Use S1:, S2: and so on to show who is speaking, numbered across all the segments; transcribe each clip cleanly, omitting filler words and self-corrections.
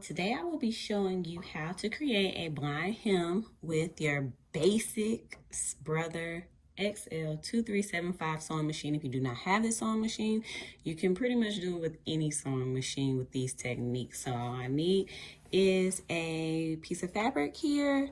S1: today I will be showing you how to create a blind hem with your basic Brother XL2375 sewing machine. If you do not have this sewing machine, you can pretty much do it with any sewing machine with these techniques. So all I need is a piece of fabric here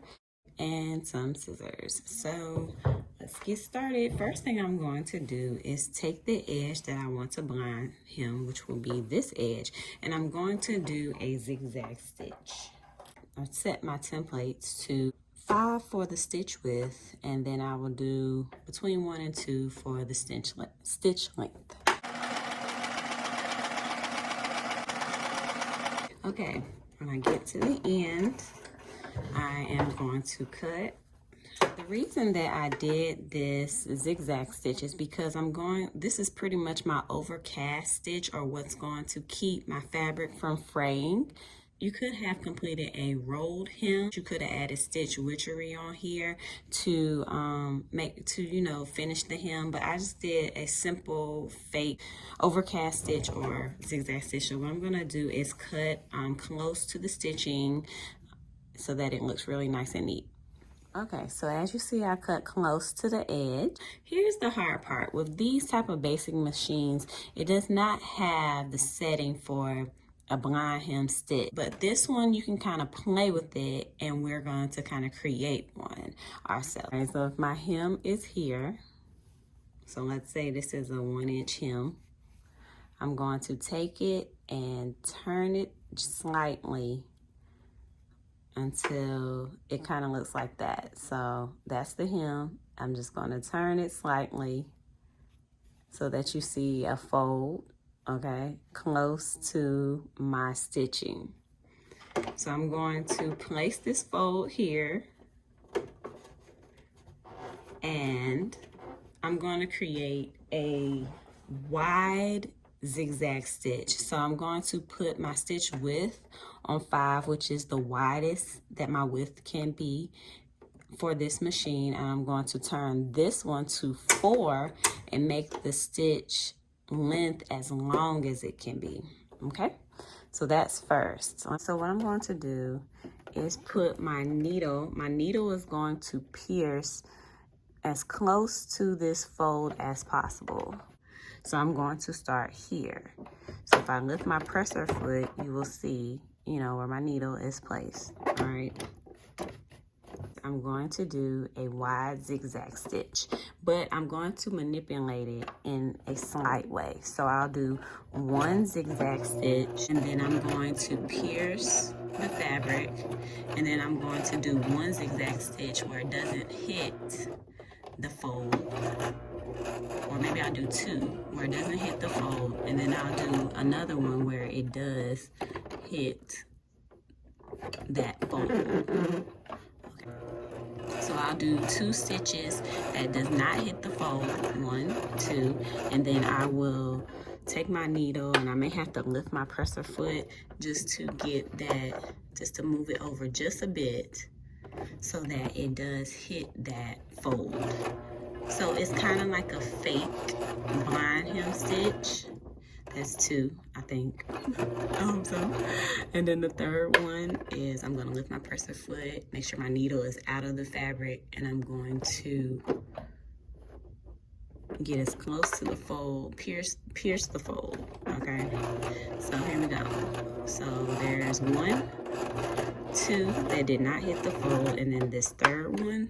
S1: and some scissors. So let's get started. First thing I'm going to do is take the edge that I want to blind hem, which will be this edge, and I'm going to do a zigzag stitch. I've set my templates to 5 for the stitch width, and then I will do between 1 and 2 for the stitch length. Okay, when I get to the end, I am going to cut. The reason that I did this zigzag stitch is because this is pretty much my overcast stitch, or what's going to keep my fabric from fraying. You could have completed a rolled hem. You could have added stitch witchery on here to finish the hem, but I just did a simple fake overcast stitch or zigzag stitch. So what I'm gonna do is cut close to the stitching so that it looks really nice and neat. Okay, so as you see, I cut close to the edge. Here's the hard part. With these type of basic machines, it does not have the setting for a blind hem stitch, but this one you can kind of play with it, and we're going to kind of create one ourselves. Okay, so if my hem is here, so let's say this is a 1-inch hem, I'm going to take it and turn it slightly until it kind of looks like that. So that's the hem. I'm just going to turn it slightly so that you see a fold, okay, close to my stitching. So I'm going to place this fold here, and I'm going to create a wide zigzag stitch. So I'm going to put my stitch width on 5, which is the widest that my width can be for this machine, and I'm going to turn this one to 4 and make the stitch length as long as it can be. Okay, so that's first. So what I'm going to do is put my needle is going to pierce as close to this fold as possible. So I'm going to start here. So if I lift my presser foot, you will see, where my needle is placed. All right. I'm going to do a wide zigzag stitch, but I'm going to manipulate it in a slight way. So I'll do 1 zigzag stitch, and then I'm going to pierce the fabric, and then I'm going to do 1 zigzag stitch where it doesn't hit the fold, or maybe I'll do 2 where it doesn't hit the fold, and then I'll do another one where it does hit that fold. Okay. So I'll do 2 stitches that does not hit the fold, 1, 2, and then I will take my needle, and I may have to lift my presser foot just to get that, just to move it over just a bit so that it does hit that fold. So it's kind of like a fake blind hem stitch. That's 2, I think. I hope so. And then the third one is I'm going to lift my presser foot, make sure my needle is out of the fabric, and I'm going to get as close to the fold, pierce the fold, okay? So here we go. So there's 1, 2 that did not hit the fold, and then this third one,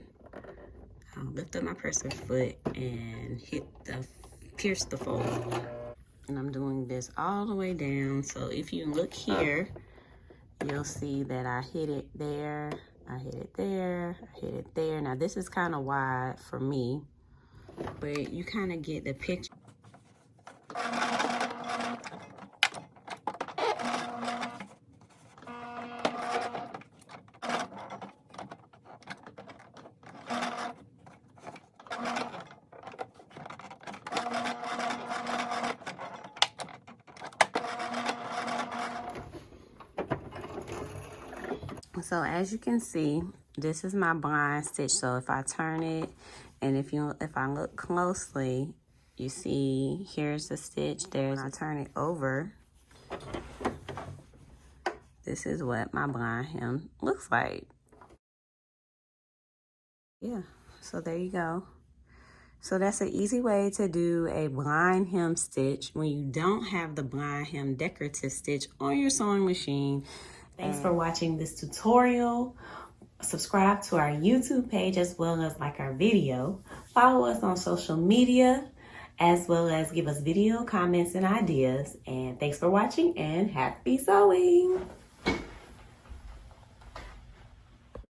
S1: I'll lift up my presser foot and pierce the fold. And I'm doing this all the way down. So if you look here, you'll see that I hit it there, I hit it there, I hit it there. Now this is kind of wide for me, but you kind of get the picture. So as you can see, this is my blind stitch. So if I turn it, and if I look closely, you see here's the stitch. I turn it over, this is what my blind hem looks like. Yeah, so there you go. So that's an easy way to do a blind hem stitch when you don't have the blind hem decorative stitch on your sewing machine. Thanks for watching this tutorial. Subscribe to our YouTube page as well as like our video. Follow us on social media as well as give us video comments and ideas. And thanks for watching and happy sewing.